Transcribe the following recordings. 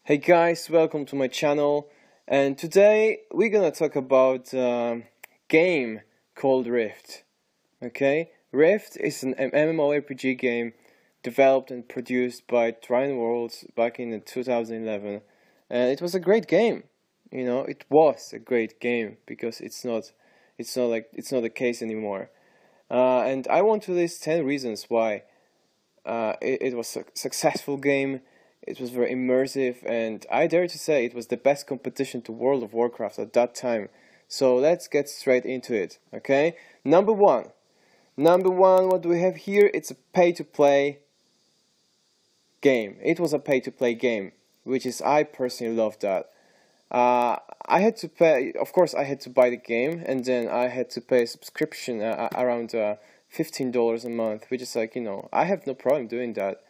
Hey guys, welcome to my channel, and today we're gonna talk about a game called Rift. Okay, Rift is an MMORPG game developed and produced by Trine Worlds back in 2011, and it was a great game. It was a great game because it's not the case anymore. And I want to list 10 reasons why it was a successful game. It was very immersive, and I dare to say it was the best competition to World of Warcraft at that time. So let's get straight into it, okay? Number one. What do we have here? It's a pay-to-play game. It was a pay-to-play game, which is, I personally love that. I had to pay, of course, I had to buy the game, and then I had to pay a subscription around $15 a month, which is like, I have no problem doing that.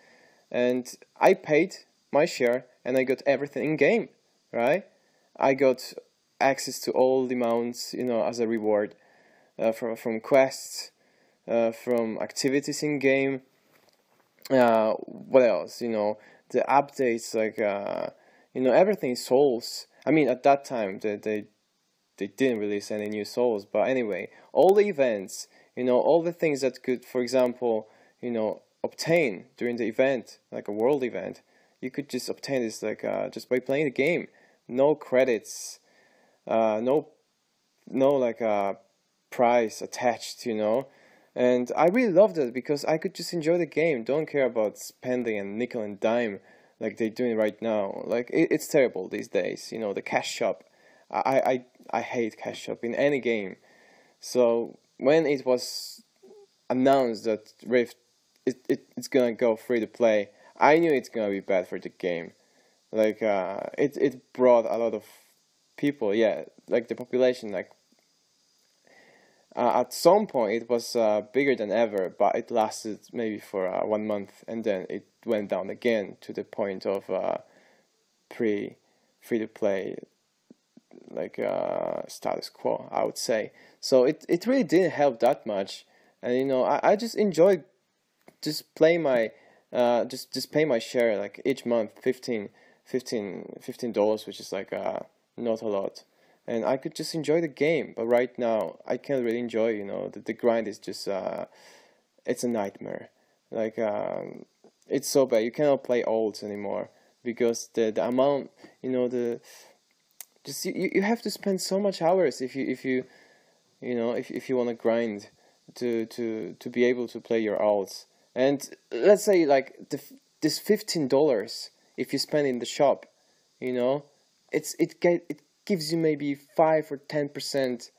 And I paid my share, and I got everything in game, right? I got access to all the mounts, as a reward, from quests, from activities in game. What else? The updates, like everything Souls. I mean, at that time they didn't release any new Souls, but anyway, all the events, all the things that could, for example, obtain during the event, like a world event, you could just obtain this like just by playing the game. No credits, no like price attached, and I really loved it because I could just enjoy the game, don't care about spending a nickel and dime like they're doing right now. Like it's terrible these days, the cash shop. I hate cash shop in any game. So when it was announced that Rift it's gonna go free to play, I knew it's gonna be bad for the game. Like it brought a lot of people, yeah, like the population, like at some point it was bigger than ever, but it lasted maybe for 1 month, and then it went down again to the point of free to play, like status quo, I would say. So it really didn't help that much, and I just enjoyed just play my just pay my share like each month, $15, which is like not a lot, and I could just enjoy the game. But right now I can't really enjoy, the grind is just it's a nightmare. Like it's so bad, you cannot play olds anymore because the amount, the just you have to spend so much hours if you want to grind to be able to play your alts. And let's say like this $15, if you spend in the shop, it gives you maybe 5 or 10%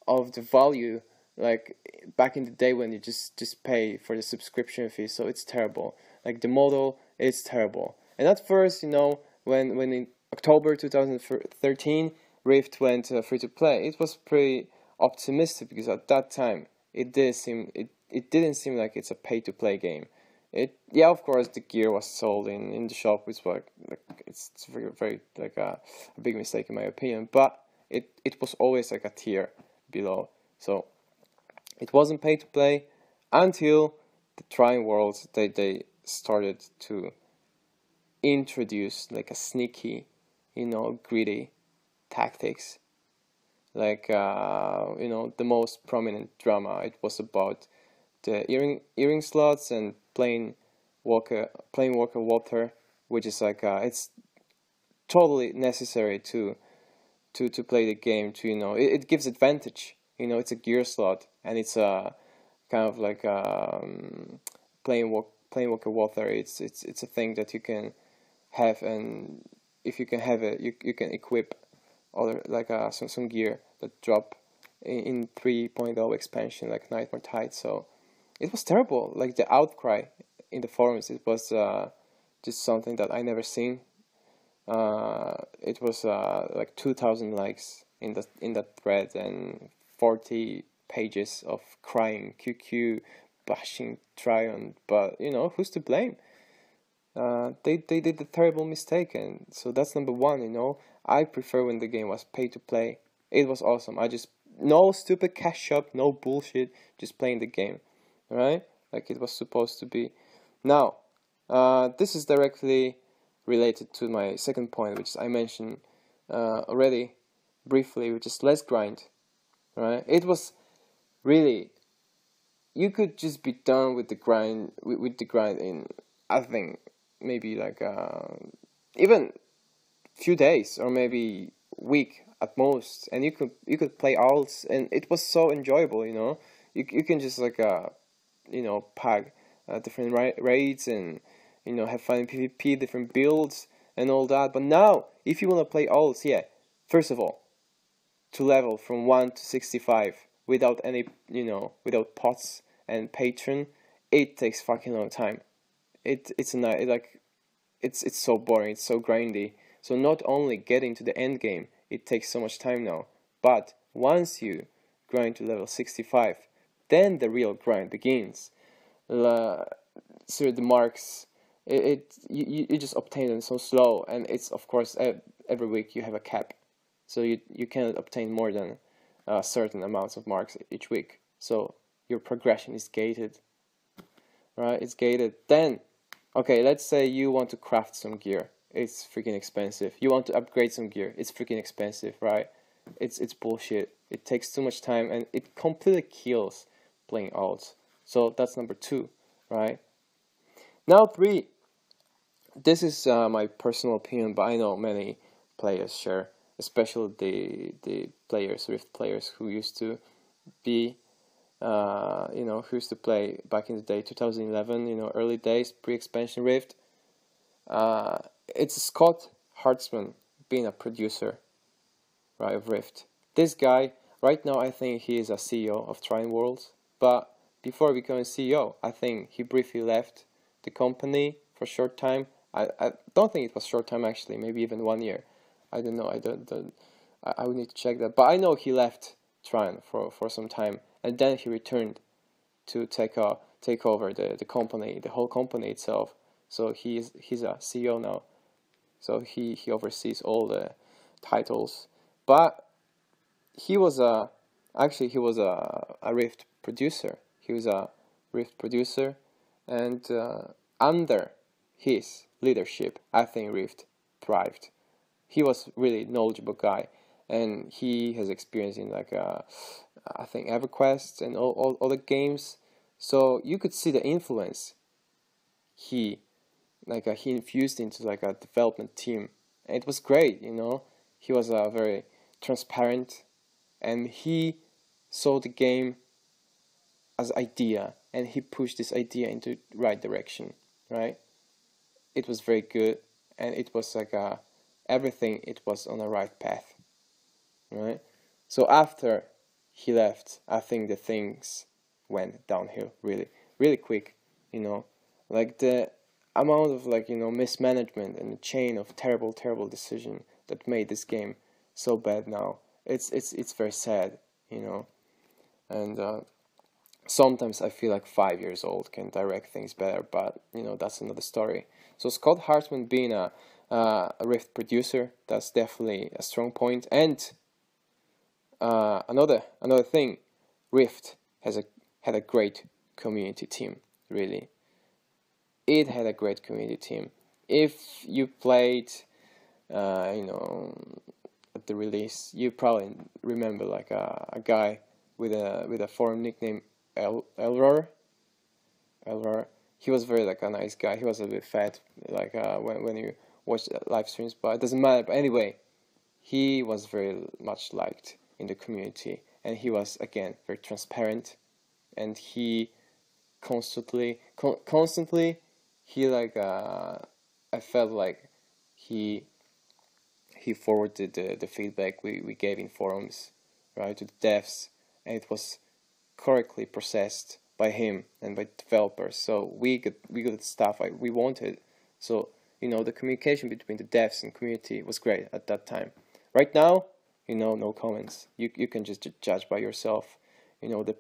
of the value, like back in the day when you just pay for the subscription fee. So it's terrible. Like the model is terrible. And at first, when in October 2013 Rift went free to play, it was pretty optimistic because at that time it didn't seem like it's a pay-to-play game. Yeah, of course, the gear was sold in the shop, which was like it's very, very like a big mistake in my opinion. But it was always like a tier below, so it wasn't pay-to-play until the Trine Worlds they started to introduce like a sneaky, greedy tactics. Like the most prominent drama. It was about the earring slots and plain walker water, which is like it's totally necessary to play the game. To it gives advantage. It's a gear slot, and it's a kind of like plain walker water. It's a thing that you can have, and if you can have it, you can equip other like some gear that drop in 3.0 expansion, like Nightmare Tide. So it was terrible. Like the outcry in the forums, it was just something that I never seen. It was like 2,000 likes in that thread and 40 pages of crying, QQ, bashing Tryon. But who's to blame? They did a terrible mistake, and so that's number one. I prefer when the game was pay to play. It was awesome. No stupid cash shop, no bullshit, just playing the game, right? Like it was supposed to be. Now, this is directly related to my second point, which I mentioned already briefly, which is less grind. Right? It was really, you could just be done with the grind with the grind in, I think, maybe like even few days or maybe week at most, and you could play alts, and it was so enjoyable. You can just like pack different raids, and have fun in PvP, different builds and all that. But now, if you want to play alts, yeah, first of all, to level from 1 to 65 without any, without pots and patron, it takes fucking long time. It's so boring, it's so grindy. So not only getting to the end game, it takes so much time now, but once you grind to level 65, then the real grind begins. So the marks, you just obtain them so slow, and it's, of course, every week you have a cap, so you cannot obtain more than certain amounts of marks each week. So your progression is gated, right? It's gated. Then, okay, let's say you want to craft some gear. It's freaking expensive. You want to upgrade some gear. It's freaking expensive, right? It's bullshit. It takes too much time, and it completely kills playing alts. So that's number 2, right? Now 3. This is my personal opinion, but I know many players share, especially the players, Rift players, who used to be, who used to play back in the day, 2011, early days, pre-expansion Rift. It's Scott Hartzman being a producer, right, of Rift. This guy, right now, I think he is a CEO of Trine Worlds, but before becoming CEO, I think he briefly left the company for a short time. I don't think it was short time, actually, maybe even 1 year. I don't know, I would need to check that, but I know he left Trine for some time, and then he returned to take over the company, the whole company itself. So he's a CEO now. So he oversees all the titles. But he was a Rift producer. He was a Rift producer, and under his leadership, I think Rift thrived. He was really knowledgeable guy, and he has experience in I think EverQuest and all the games. So you could see the influence he infused into a development team, and it was great. He was very transparent, and he saw the game as idea, and he pushed this idea into the right direction, right? It was very good, and it was everything, it was on the right path, right? So after he left, I think the things went downhill really, really quick. Like the amount of mismanagement and the chain of terrible decision that made this game so bad now. It's very sad, and sometimes I feel like 5 years old can direct things better, but that's another story. So Scott Hartman being a Rift producer, that's definitely a strong point. And another thing, Rift had a great community team, really. It had a great community team. If you played, at the release, you probably remember a guy with a forum nickname Elror. He was very a nice guy. He was a bit fat, when you watch live streams, but it doesn't matter. But anyway, he was very much liked in the community, and he was again very transparent, and he constantly he I felt like he forwarded the feedback we gave in forums, right, to the devs, and it was correctly processed by him and by developers. So we got stuff we wanted. So the communication between the devs and community was great at that time. Right now, no comments. You can just judge by yourself. The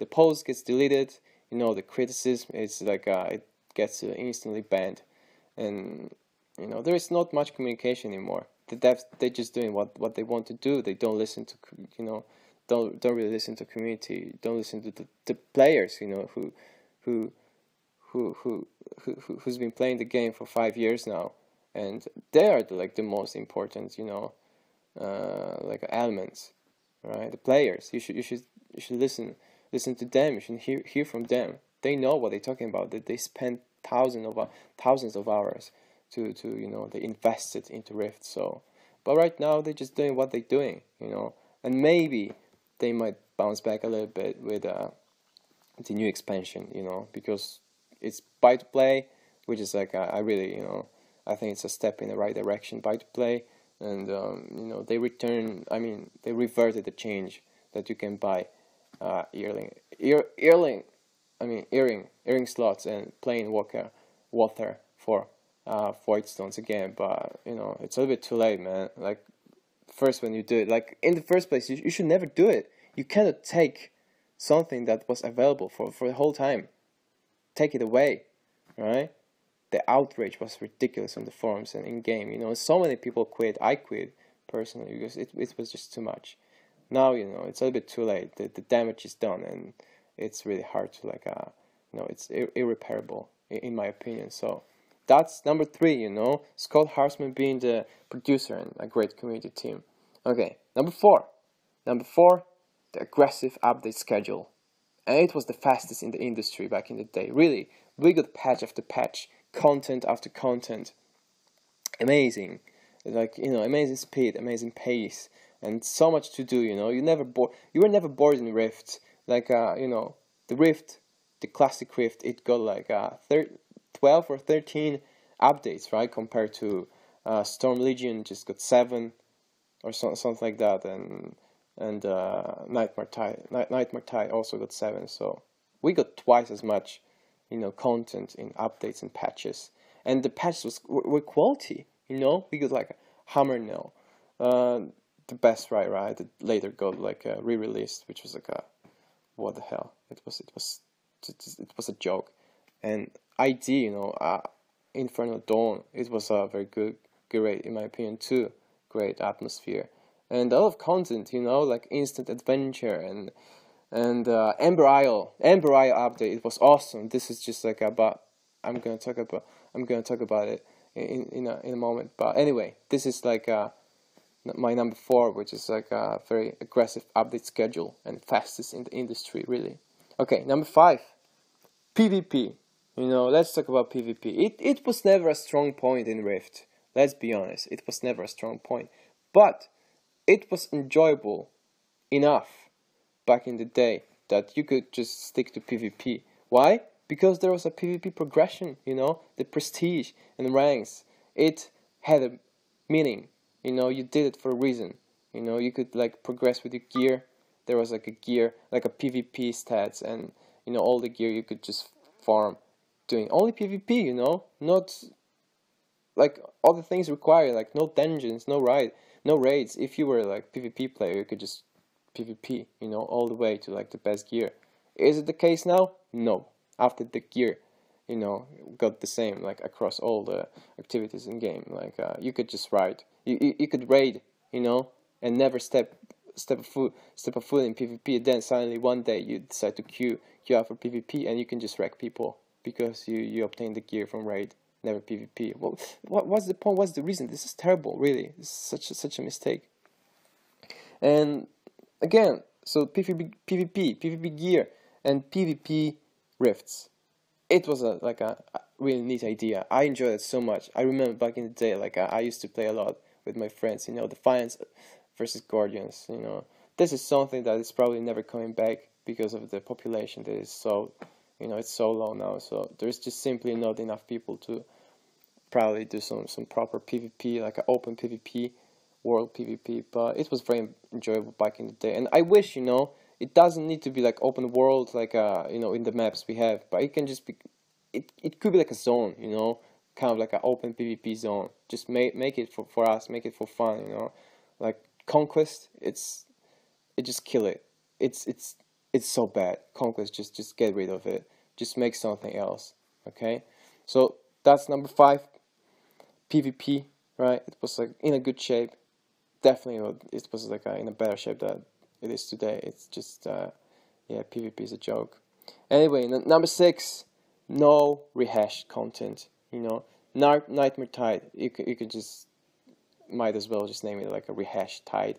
post gets deleted. The criticism is it gets instantly banned, and there is not much communication anymore. The devs, they're just doing what they want to do. They don't listen to don't really listen to community. Don't listen to the players. Who's been playing the game for 5 years now, and they are like the most important, like elements, right? The players. You should listen to them. You should hear from them. They know what they're talking about. That they spend thousands of hours to they invested into Rift. So, but right now they're just doing what they're doing, and maybe they might bounce back a little bit with the new expansion, because it's buy to play, which is like I really, I think it's a step in the right direction, buy to play, and they they reverted the change that you can buy earring slots and plain water for void stones again. But it's a little bit too late, man. Like, first, when you do it, like in the first place, you should never do it. You cannot take something that was available for the whole time, take it away, right? The outrage was ridiculous on the forums and in game. So many people quit. I quit personally because it was just too much. Now it's a little bit too late. The damage is done, and it's really hard to it's irreparable in my opinion. So that's number 3. Scott Harsman being the producer and a great community team. Okay, number 4, the aggressive update schedule, and it was the fastest in the industry back in the day. Really, we got patch after patch, content after content. Amazing, amazing speed, amazing pace, and so much to do. You were never bored in Rift. The Rift, the classic Rift, it got like 12 or 13 updates, right? Compared to Storm Legion, just got 7 or something like that, and Nightmare Tide also got 7. So we got twice as much, content in updates and patches, and the patches were quality. We got like Hammer Nail, the best right that later got like re-released, which was like what the hell? It was a joke. And ID, Infernal Dawn, it was a very great in my opinion too. Great atmosphere and a lot of content, like instant adventure and Ember Isle update. It was awesome. This is just like I'm gonna talk about it in a moment. But anyway, this is like my number 4, which is like a very aggressive update schedule and fastest in the industry, really. Okay, number 5, PvP. Let's talk about PvP. It was never a strong point in Rift. Let's be honest, it was never a strong point, but it was enjoyable enough back in the day that you could just stick to PvP. Why? Because there was a PvP progression, the prestige and ranks. It had a meaning, you did it for a reason. You could like progress with your gear. There was like a gear, like a PvP stats, and all the gear you could just farm doing only PvP, not like other things require, like no dungeons, no raids. If you were like PvP player, you could just PvP, all the way to like the best gear. Is it the case now? No. After the gear, got the same like across all the activities in game. Like you could just ride, you could raid, and never step a foot in PvP. And then suddenly one day you decide to queue up for PvP, and you can just wreck people because you obtained the gear from raid, never PvP. Well, what's the point? What's the reason? This is terrible, really. This is such a mistake. And again, so PvP gear, and PvP rifts. It was a really neat idea. I enjoyed it so much. I remember back in the day, like I used to play a lot with my friends. Defiance versus Guardians. This is something that is probably never coming back because of the population that is so, it's so low now. So there's just simply not enough people to probably do some proper PvP, like an open PvP, world PvP. But it was very enjoyable back in the day, and I wish, it doesn't need to be like open world, like in the maps we have, but it can just be, it could be like a zone, kind of like an open PvP zone. Just make it for us, make it for fun, like Conquest. It just kill it. It's so bad. Conquest, just get rid of it. Just make something else. Okay, so that's number 5. PvP, right? It was like in a good shape. Definitely, it was like in a better shape that it is today. It's just PvP is a joke. Anyway, number 6, no rehashed content. Nightmare Tide, you could just, might as well just name it like a rehashed Tide.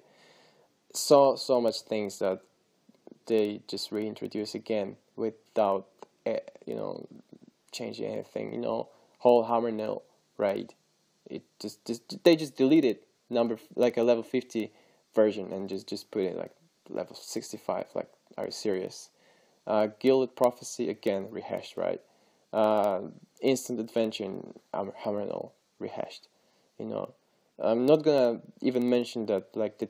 So much things that they just reintroduce again without changing anything. Whole Hammer Nail raid, it they just deleted like a level 50 version and just put it like level 65. Like, are you serious? Gilded Prophecy, again rehashed, right? Instant Adventure in Hammer Nail, rehashed. I'm not gonna even mention that like the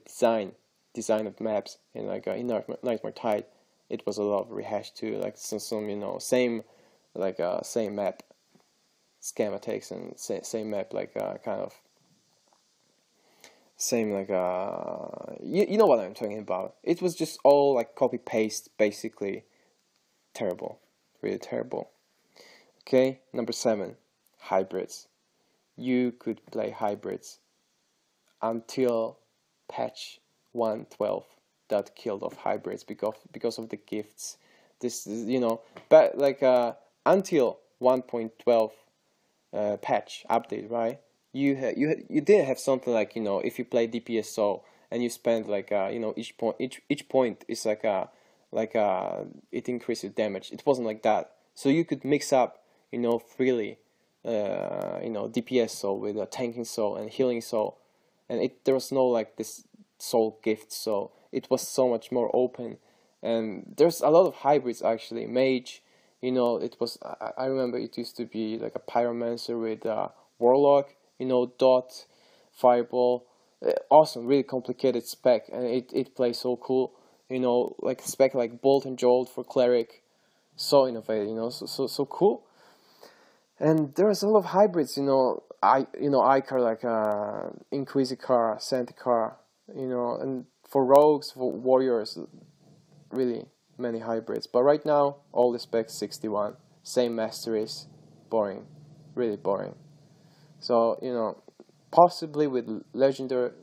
design of maps in like in Nightmare Tide, it was a lot of rehashed too. Like some same map schematics and same map, like kind of same like you know what I'm talking about. It was just all like copy paste basically. Terrible, really terrible. Okay, number 7, hybrids. You could play hybrids until patch 1.12 that killed off hybrids because of the gifts. This is, but like until 1.12 patch update, right? You did have something like, if you play DPSO and you spend like each point is like it increases damage. It wasn't like that, so you could mix up freely DPS soul with a tanking soul and healing soul, and there was no like this soul gift, so it was so much more open. And there's a lot of hybrids actually. Mage, it was, I remember it used to be like a pyromancer with warlock, dot, fireball, awesome, really complicated spec, and it plays so cool. Like spec like bolt and jolt for cleric, so innovative, so cool. And there's a lot of hybrids, Icar, like Inquisicar, Centacar, and for rogues, for warriors, really many hybrids. But right now, all the specs 61, same masteries, boring, really boring. So possibly with legendary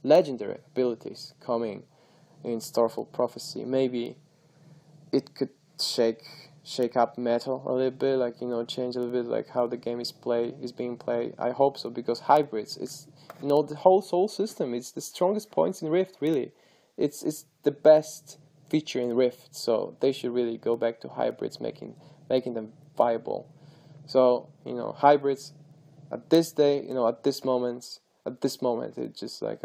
abilities coming in Starfall Prophecy, maybe it could shake up metal a little bit, like change a little bit like how the game is being played. I hope so, because hybrids, it's the whole soul system, it's the strongest points in Rift, really. It's the best feature in Rift, so they should really go back to hybrids, making them viable. So hybrids at this day, at this moment, it's just like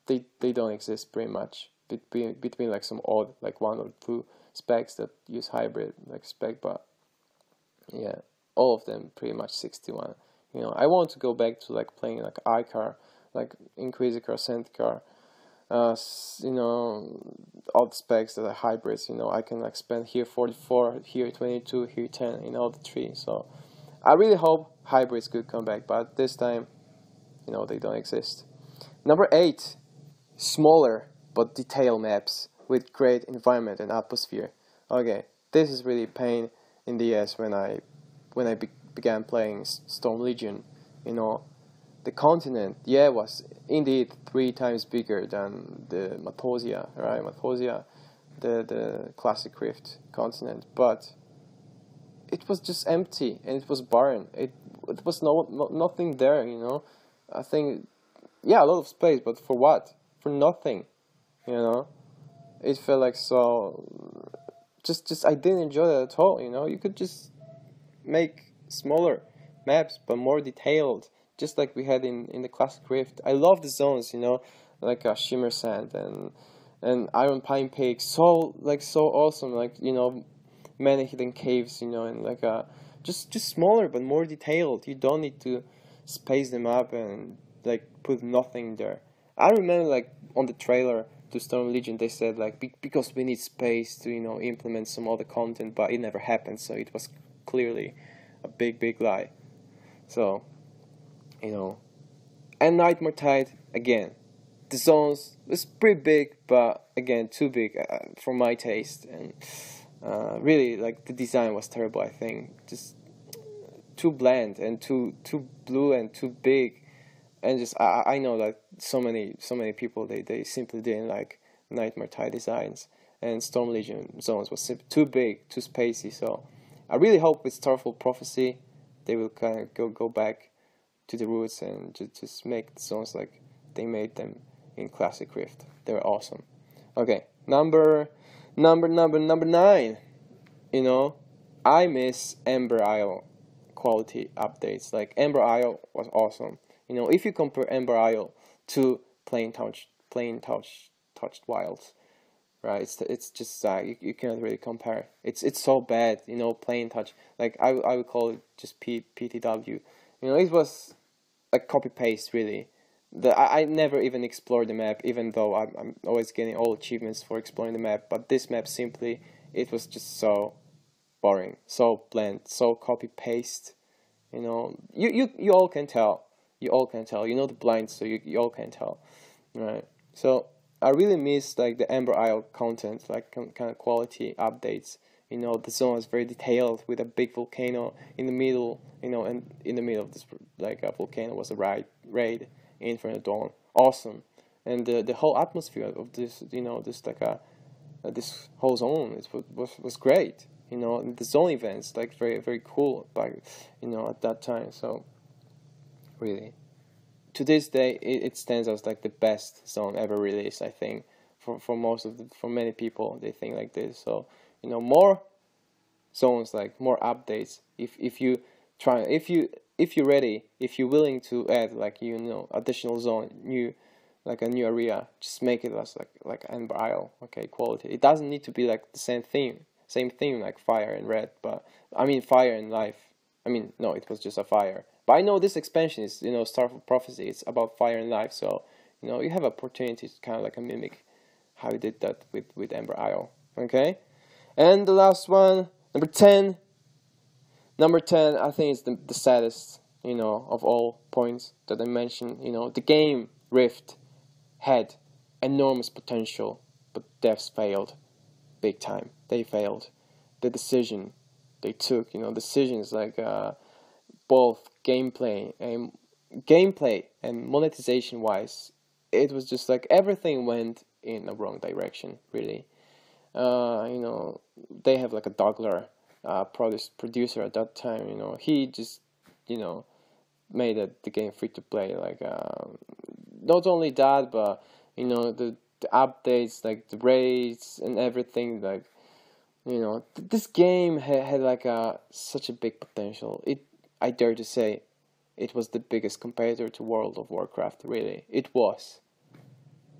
they don't exist pretty much between like some odd like 1 or 2 specs that use hybrid like spec, but yeah, all of them pretty much 61. I want to go back to like playing like Icar, like Inquisitor, Centaur, all the specs that are hybrids. I can like spend here 44, here 22, here 10 in all the 3. So I really hope hybrids could come back, but this time, they don't exist. Number 8, smaller but detailed maps with great environment and atmosphere. Okay, this is really pain in the ass when I began playing Storm Legion. The continent, was indeed 3 times bigger than the Mathosia, right? Mathosia, the classic Rift continent, but it was just empty and it was barren. It was nothing there. I think, a lot of space, but for what? For nothing. It felt like so. Just I didn't enjoy that at all. You could just make smaller maps but more detailed, just like we had in the classic Rift. I love the zones, like Shimmer Sand and Iron Pine Peak. So awesome. Like many hidden caves. And like just smaller but more detailed. You don't need to space them up and like put nothing there. I remember like on the trailer to Storm Legion they said like because we need space to implement some other content, but it never happened, so it was clearly a big lie. So and Nightmare Tide, again, the zones was pretty big, but again too big for my taste, and really like the design was terrible. I think just too bland and too blue and too big. And just I know that so many people they simply didn't like Nightmare Tide designs, and Storm Legion zones was too big, too spacey. So I really hope with Starfall Prophecy they will kind of go back to the roots and just make the zones like they made them in classic Rift. They're awesome. Okay, number 9. You know, I miss Ember Isle quality updates. Like Ember Isle was awesome. You know, if you compare Ember Isle to touched wilds, right? It's just you cannot really compare. It's so bad. You know, plain touch. Like I would call it just PTW. You know, it was like copy paste really. I never even explored the map, even though I'm always getting all achievements for exploring the map. But this map simply, it was just so boring, so bland, so copy paste. You know, you all can tell. You all can tell. You know the blinds, so you all can tell, right? So I really miss like the Ember Isle content, like kind of quality updates. You know, the zone is very detailed with a big volcano in the middle. You know, and in the middle of this like a volcano was a raid. Infinite Dawn, awesome, and the whole atmosphere of this, you know, this like this whole zone, it was great, you know, and the zone events like very cool, by, you know, at that time. So really, to this day, it stands as like the best zone ever released. I think for many people, they think like this. So you know, more zones, like more updates. If you try, if you're ready, if you're willing to add like, you know, additional zone, like a new area, just make it as like Ember Isle, okay, quality. It doesn't need to be like the same theme like fire and red, but I mean fire and life. I mean, no, it was just a fire. But I know this expansion is, you know, Starfall Prophecy. It's about fire and life, so you know you have opportunity to kind of like a mimic how you did that with Ember Isle, okay. And the last one, number 10. Number 10, I think, is the saddest, you know, of all points that I mentioned. You know, the game Rift had enormous potential, but devs failed big time. They failed. The decision they took, you know, decisions like both gameplay and monetization wise, it was just like everything went in the wrong direction, really. You know, they have like a Dougler producer at that time. You know, he just, you know, made the game free to play. Like not only that, but you know, the updates, like the raids and everything. Like, you know, this game had like such a big potential. I dare to say, it was the biggest competitor to World of Warcraft. Really, it was.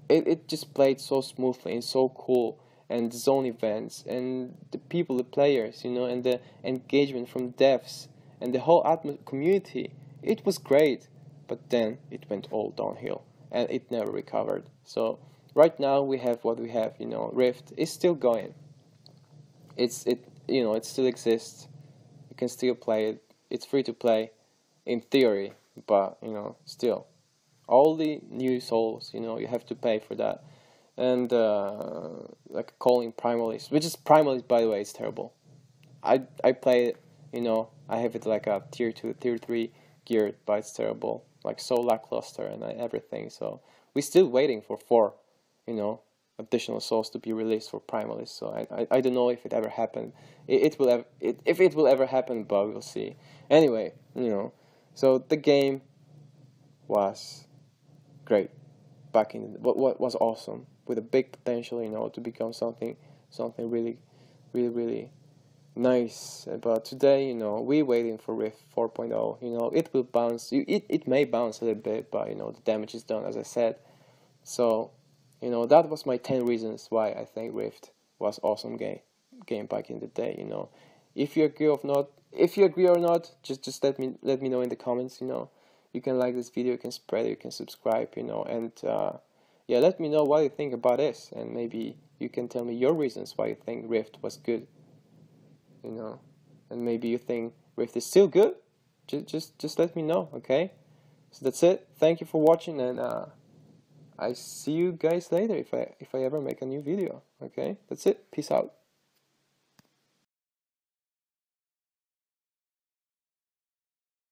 It just played so smoothly and so cool. And the zone events and the people, the players, you know, and the engagement from devs and the whole community, it was great. But then it went all downhill and it never recovered. So right now we have what we have. You know, Rift is still going. You know, it still exists. You can still play it. It's free to play, in theory, but you know, still, all the new souls, you know, you have to pay for that. And like calling Primalist, which is Primalist, by the way, it's terrible. I play it, you know, I have it like a tier 2, tier 3 geared, but it's terrible, like so lackluster and everything. So we're still waiting for 4, you know, additional souls to be released for Primalist. So I don't know if it ever happened. If it will ever happen, but we'll see. Anyway, you know, so the game was great back in what was awesome, with a big potential, you know, to become something really nice. But today, you know, we're waiting for Rift 4.0. You know, it will bounce. It may bounce a little bit, but you know, the damage is done, as I said. So, you know, that was my 10 reasons why I think Rift was awesome game back in the day. You know, if you agree or not, just let me know in the comments. You know, you can like this video, you can spread it, you can subscribe. You know, and yeah, let me know what you think about this, and maybe you can tell me your reasons why you think Rift was good. You know, and maybe you think Rift is still good. Just let me know, okay? So that's it. Thank you for watching, and I see you guys later if I ever make a new video. Okay, that's it. Peace out.